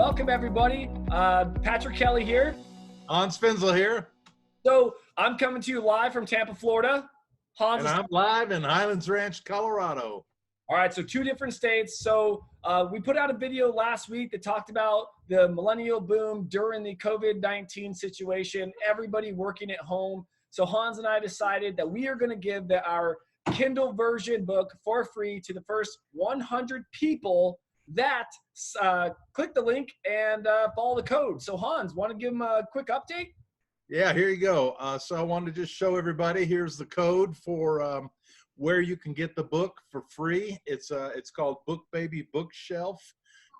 Welcome, everybody. Patrick Kelly here. Hans Finzel here. So I'm coming to you live from Tampa, Florida. And I'm live in Highlands Ranch, Colorado. All right, so 2 different states. So we put out a video last week that talked about the millennial boom during the COVID-19 situation, everybody working at home. So Hans and I decided that we are going to give our Kindle version book for free to the first 100 people that click the link and follow the code. So Hans, want to give them a quick update? Yeah, here you go. So I wanted to just show everybody, here's the code for where you can get the book for free. It's called Book Baby Bookshelf.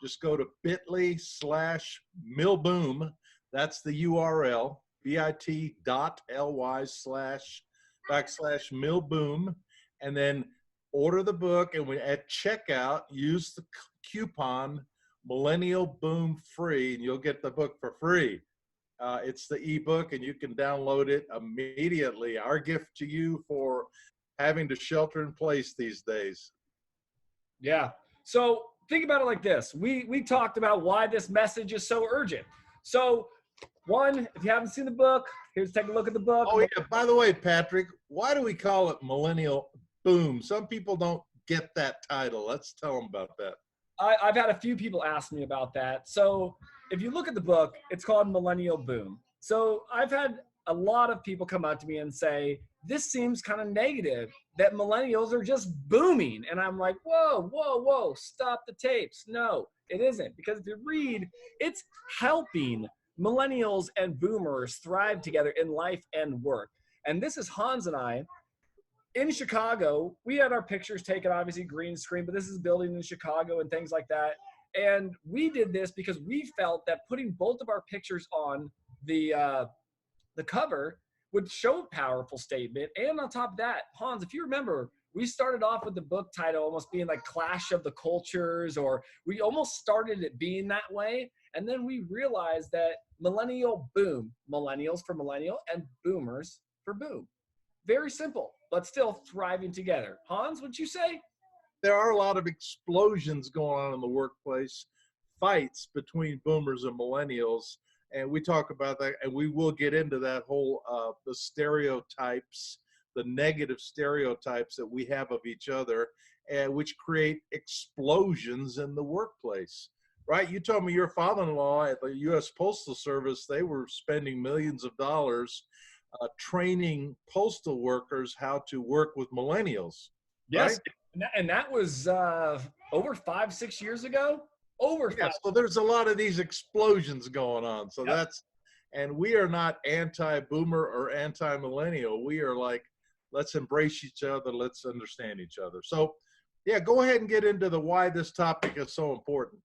Just go to bit.ly/MillennialBOOM. That's the URL, bit.ly//MillennialBOOM. And then order the book, and at checkout, use the coupon MillennialBOOM free, and you'll get the book for free. It's the ebook, and you can download it immediately. Our gift to you for having to shelter in place these days. Yeah. So think about it like this. We talked about why this message is so urgent. So one, if you haven't seen the book, here's take a look at the book. Oh yeah, by the way, Patrick, why do we call it Millennial Boom? Some people don't get that title. Let's tell them about that. I've had a few people ask me about that. So if you look at the book, it's called Millennial Boom. So I've had a lot of people come up to me and say, this seems kind of negative, that millennials are just booming. And I'm like, whoa, stop the tapes. No, it isn't. Because if you read, it's helping millennials and boomers thrive together in life and work. And this is Hans and I. In Chicago, we had our pictures taken, obviously green screen, but this is building in Chicago and things like that. And we did this because we felt that putting both of our pictures on the cover would show a powerful statement. And on top of that, Hans, if you remember, we started off with the book title almost being like Clash of the Cultures, or we almost started it being that way. And then we realized that millennial boom, millennials for millennial and boomers for boom. Very simple, but still thriving together. Hans, what'd you say? There are a lot of explosions going on in the workplace, fights between boomers and millennials. And we talk about that, and we will get into that whole, the stereotypes, the negative stereotypes that we have of each other, and which create explosions in the workplace, right? You told me your father-in-law at the U.S. Postal Service, they were spending millions of dollars training postal workers how to work with millennials. Yes, right? And that was over 5-6 years ago. So there's a lot of these explosions going on. So yep. And we are not anti-boomer or anti-millennial. We are like, let's embrace each other. Let's understand each other. So yeah, go ahead and get into the why this topic is so important.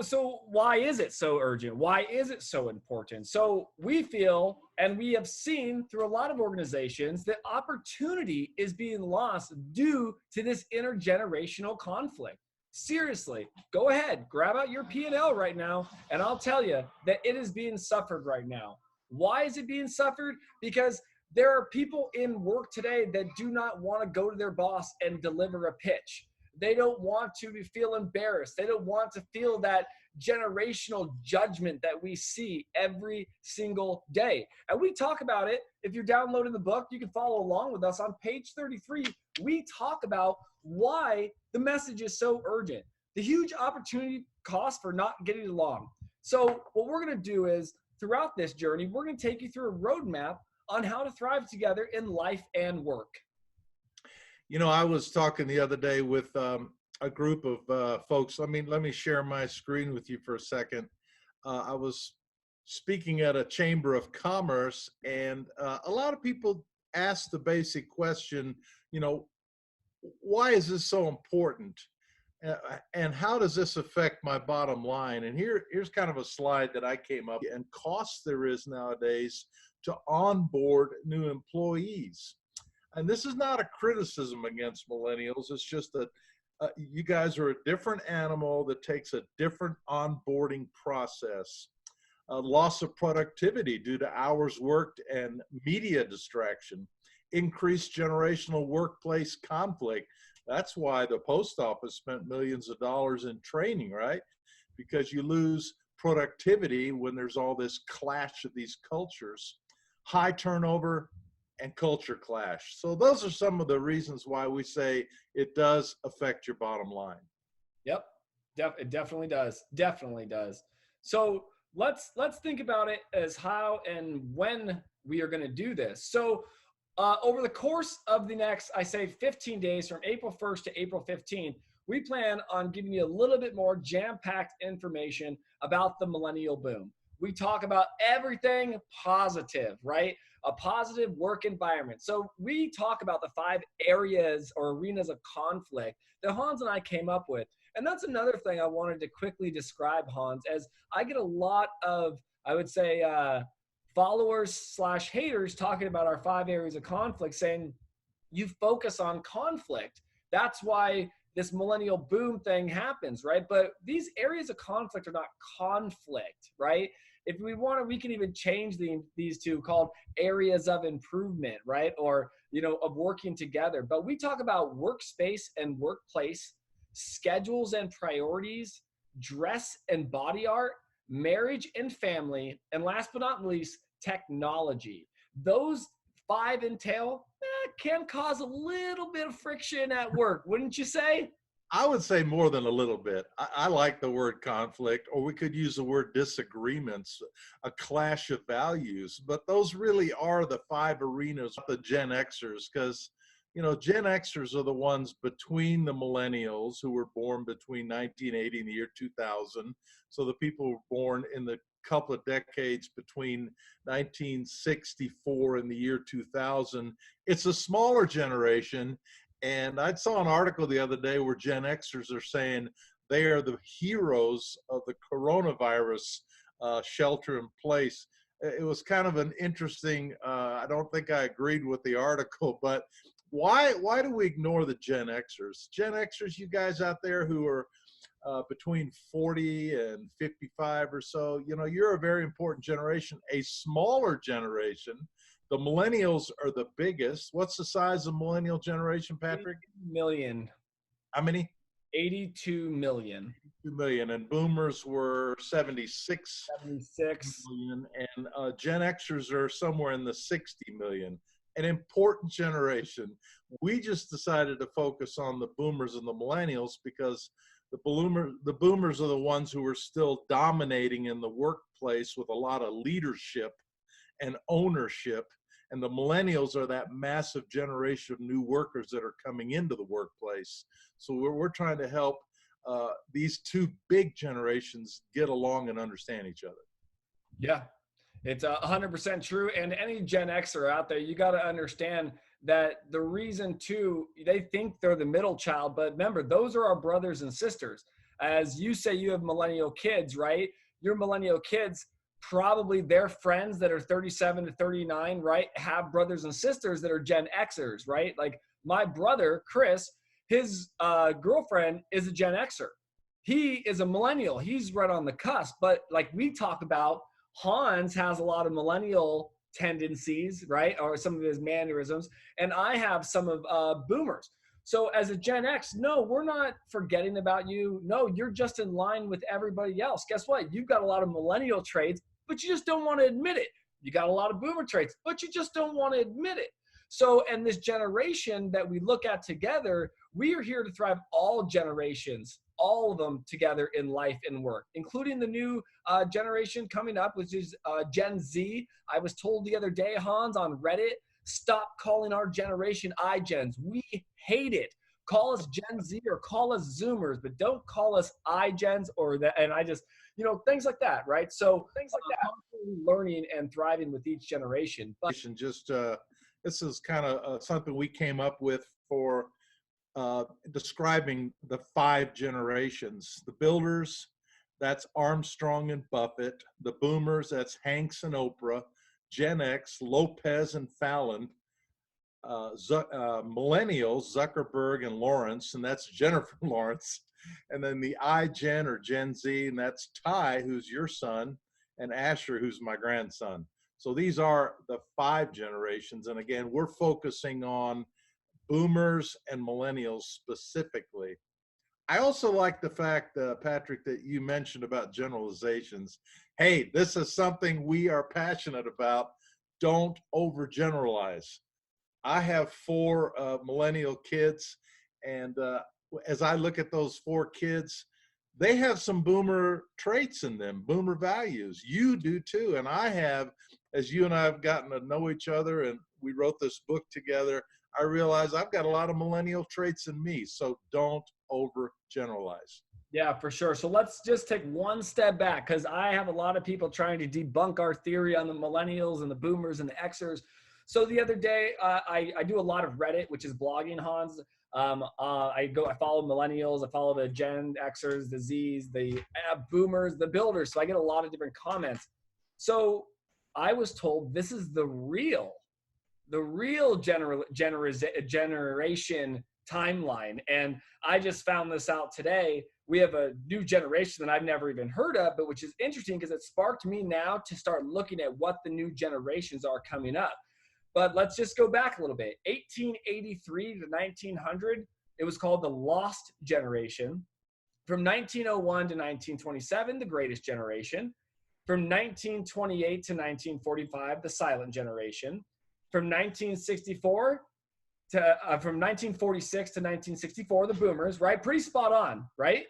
So why is it so urgent? Why is it so important? So we feel, and we have seen through a lot of organizations, that opportunity is being lost due to this intergenerational conflict. Seriously, go ahead, grab out your P&L right now, and I'll tell you that it is being suffered right now. Why is it being suffered? Because there are people in work today that do not want to go to their boss and deliver a pitch. They don't want to feel embarrassed. They don't want to feel that generational judgment that we see every single day. And we talk about it. If you're downloading the book, you can follow along with us. On page 33, we talk about why the message is so urgent, the huge opportunity cost for not getting along. So what we're going to do is, throughout this journey, we're going to take you through a roadmap on how to thrive together in life and work. You know, I was talking the other day with a group of folks. Let me share my screen with you for a second. I was speaking at a chamber of commerce, and a lot of people asked the basic question, you know, why is this so important? And how does this affect my bottom line? And here's kind of a slide that I came up with, and costs there is nowadays to onboard new employees. And this is not a criticism against millennials. It's just that you guys are a different animal that takes a different onboarding process. Loss of productivity due to hours worked and media distraction. Increased generational workplace conflict. That's why the post office spent millions of dollars in training, right? Because you lose productivity when there's all this clash of these cultures, high turnover, and culture clash. So those are some of the reasons why we say it does affect your bottom line. Yep. It definitely does. Definitely does. So let's think about it as how and when we are going to do this. So over the course of the next, I say 15 days from April 1st to April 15th, we plan on giving you a little bit more jam-packed information about the millennial boom. We talk about everything positive, right? A positive work environment. So we talk about the 5 areas or arenas of conflict that Hans and I came up with. And that's another thing I wanted to quickly describe, Hans, as I get a lot of, I would say, followers / haters talking about our 5 areas of conflict, saying you focus on conflict. That's why this millennial boom thing happens, right? But these areas of conflict are not conflict, right? If we want to, we can even change these two called areas of improvement, right? Or, of working together. But we talk about workspace and workplace, schedules and priorities, dress and body art, marriage and family, and last but not least, technology. Those 5 entail can cause a little bit of friction at work, wouldn't you say? I would say more than a little bit. I like the word conflict, or we could use the word disagreements, a clash of values. But those really are the 5 arenas of the Gen Xers, because Gen Xers are the ones between the millennials who were born between 1980 and the year 2000. So the people who were born in the couple of decades between 1964 and the year 2000. It's a smaller generation. And I saw an article the other day where Gen Xers are saying they are the heroes of the coronavirus shelter in place. It was kind of an interesting, I don't think I agreed with the article, but why do we ignore the Gen Xers? Gen Xers, you guys out there who are between 40 and 55 or so, you're a very important generation, a smaller generation. The millennials are the biggest. What's the size of millennial generation, Patrick? 82 million. How many? 82 million. 2 million. And boomers were 76 million. And Gen Xers are somewhere in the 60 million. An important generation. We just decided to focus on the boomers and the millennials because the boomers are the ones who are still dominating in the workplace with a lot of leadership and ownership, and the millennials are that massive generation of new workers that are coming into the workplace. So we're trying to help these 2 big generations get along and understand each other. Yeah, it's 100% true. And any Gen Xer out there, you got to understand that the reason too, they think they're the middle child, but remember, those are our brothers and sisters. As you say, you have millennial kids, right? Your millennial kids, probably their friends that are 37 to 39, right, have brothers and sisters that are Gen Xers, right? Like my brother, Chris, his girlfriend is a Gen Xer. He is a millennial. He's right on the cusp. But like we talk about, Hans has a lot of millennial tendencies, right? Or some of his mannerisms. And I have some of boomers. So as a Gen X, no, we're not forgetting about you. No, you're just in line with everybody else. Guess what? You've got a lot of millennial traits, but you just don't want to admit it. You got a lot of boomer traits, but you just don't want to admit it. So, and this generation that we look at together, we are here to thrive all generations, all of them together in life and work, including the new generation coming up, which is Gen Z. I was told the other day, Hans, on Reddit, stop calling our generation iGens. We hate it. Call us Gen Z or call us Zoomers, but don't call us iGens or that. And I just, things like that, right? So things like that, learning and thriving with each generation. But just this is kind of something we came up with for describing the 5 generations. The builders, that's Armstrong and Buffett. The boomers, that's Hanks and Oprah. Gen X, Lopez and Fallon. Millennials, Zuckerberg and Lawrence, and that's Jennifer Lawrence. And then the iGen or Gen Z, and that's Ty, who's your son, and Asher, who's my grandson. So these are the 5 generations. And again, we're focusing on boomers and millennials specifically. I also like the fact, Patrick, that you mentioned about generalizations. Hey, this is something we are passionate about. Don't overgeneralize. I have four millennial kids, and as I look at those four kids, they have some boomer traits in them, boomer values. You do too, and I have, as you and I have gotten to know each other, and we wrote this book together, I realize I've got a lot of millennial traits in me. So don't overgeneralize. Yeah, for sure. So let's just take one step back, because I have a lot of people trying to debunk our theory on the millennials and the boomers and the Xers. So the other day, I do a lot of Reddit, which is blogging, Hans. I follow millennials, I follow the Gen Xers, the Zs, the boomers, the builders. So I get a lot of different comments. So I was told this is the real generation timeline. And I just found this out today. We have a new generation that I've never even heard of, but which is interesting because it sparked me now to start looking at what the new generations are coming up. But let's just go back a little bit. 1883 to 1900, it was called the Lost Generation. From 1901 to 1927, the Greatest Generation. From 1928 to 1945, the Silent Generation. From 1964 to from 1946 to 1964, the Boomers. Right, pretty spot on, right?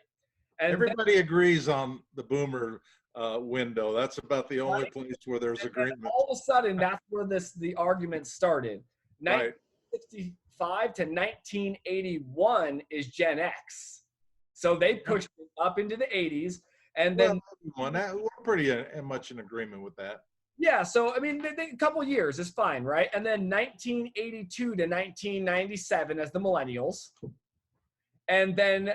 And everybody agrees on the boomer window. That's about the only place where there's agreement. All of a sudden, that's where the argument started. Right. 1965 to 1981 is Gen X. So they pushed it up into the 80s. And then we're pretty much in agreement with that. Yeah, so I mean, a couple of years is fine, right? And then 1982 to 1997 as the millennials. And then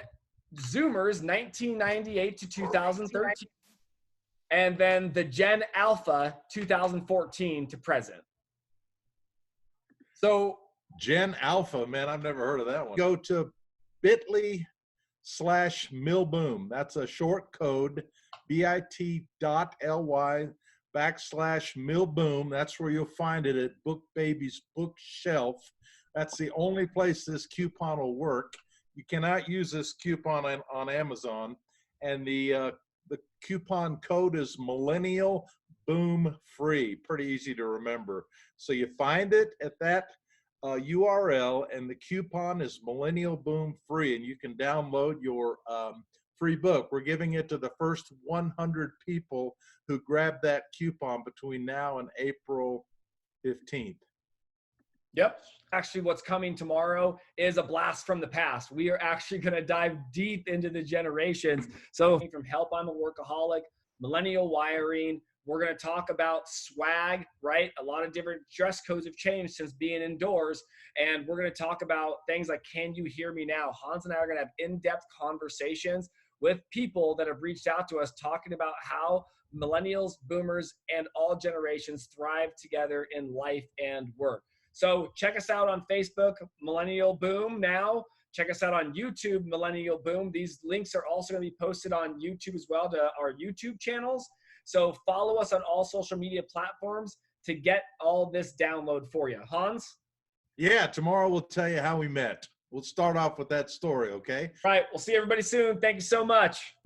Zoomers, 1998 to 2013. And then the Gen Alpha, 2014 to present. So Gen Alpha, man, I've never heard of that one. Go to bit.ly/MillennialBOOM. That's a short code, bit.ly/MillennialBOOM. That's where you'll find it at Book Baby's bookshelf. That's the only place this coupon will work. You cannot use this coupon on Amazon. And the coupon code is MillennialBOOM free. Pretty easy to remember. So you find it at that URL, and the coupon is MillennialBOOM free, and you can download your free book. We're giving it to the first 100 people who grab that coupon between now and April 15th. Yep. Actually, what's coming tomorrow is a blast from the past. We are actually going to dive deep into the generations. So from Help, I'm a Workaholic, Millennial Wiring, we're going to talk about swag, right? A lot of different dress codes have changed since being indoors. And we're going to talk about things like, can you hear me now? Hans and I are going to have in-depth conversations with people that have reached out to us talking about how millennials, boomers, and all generations thrive together in life and work. So check us out on Facebook, MillennialBOOM now. Check us out on YouTube, MillennialBOOM. These links are also going to be posted on YouTube as well to our YouTube channels. So follow us on all social media platforms to get all this download for you. Hans? Yeah, tomorrow we'll tell you how we met. We'll start off with that story, okay? All right, we'll see everybody soon. Thank you so much.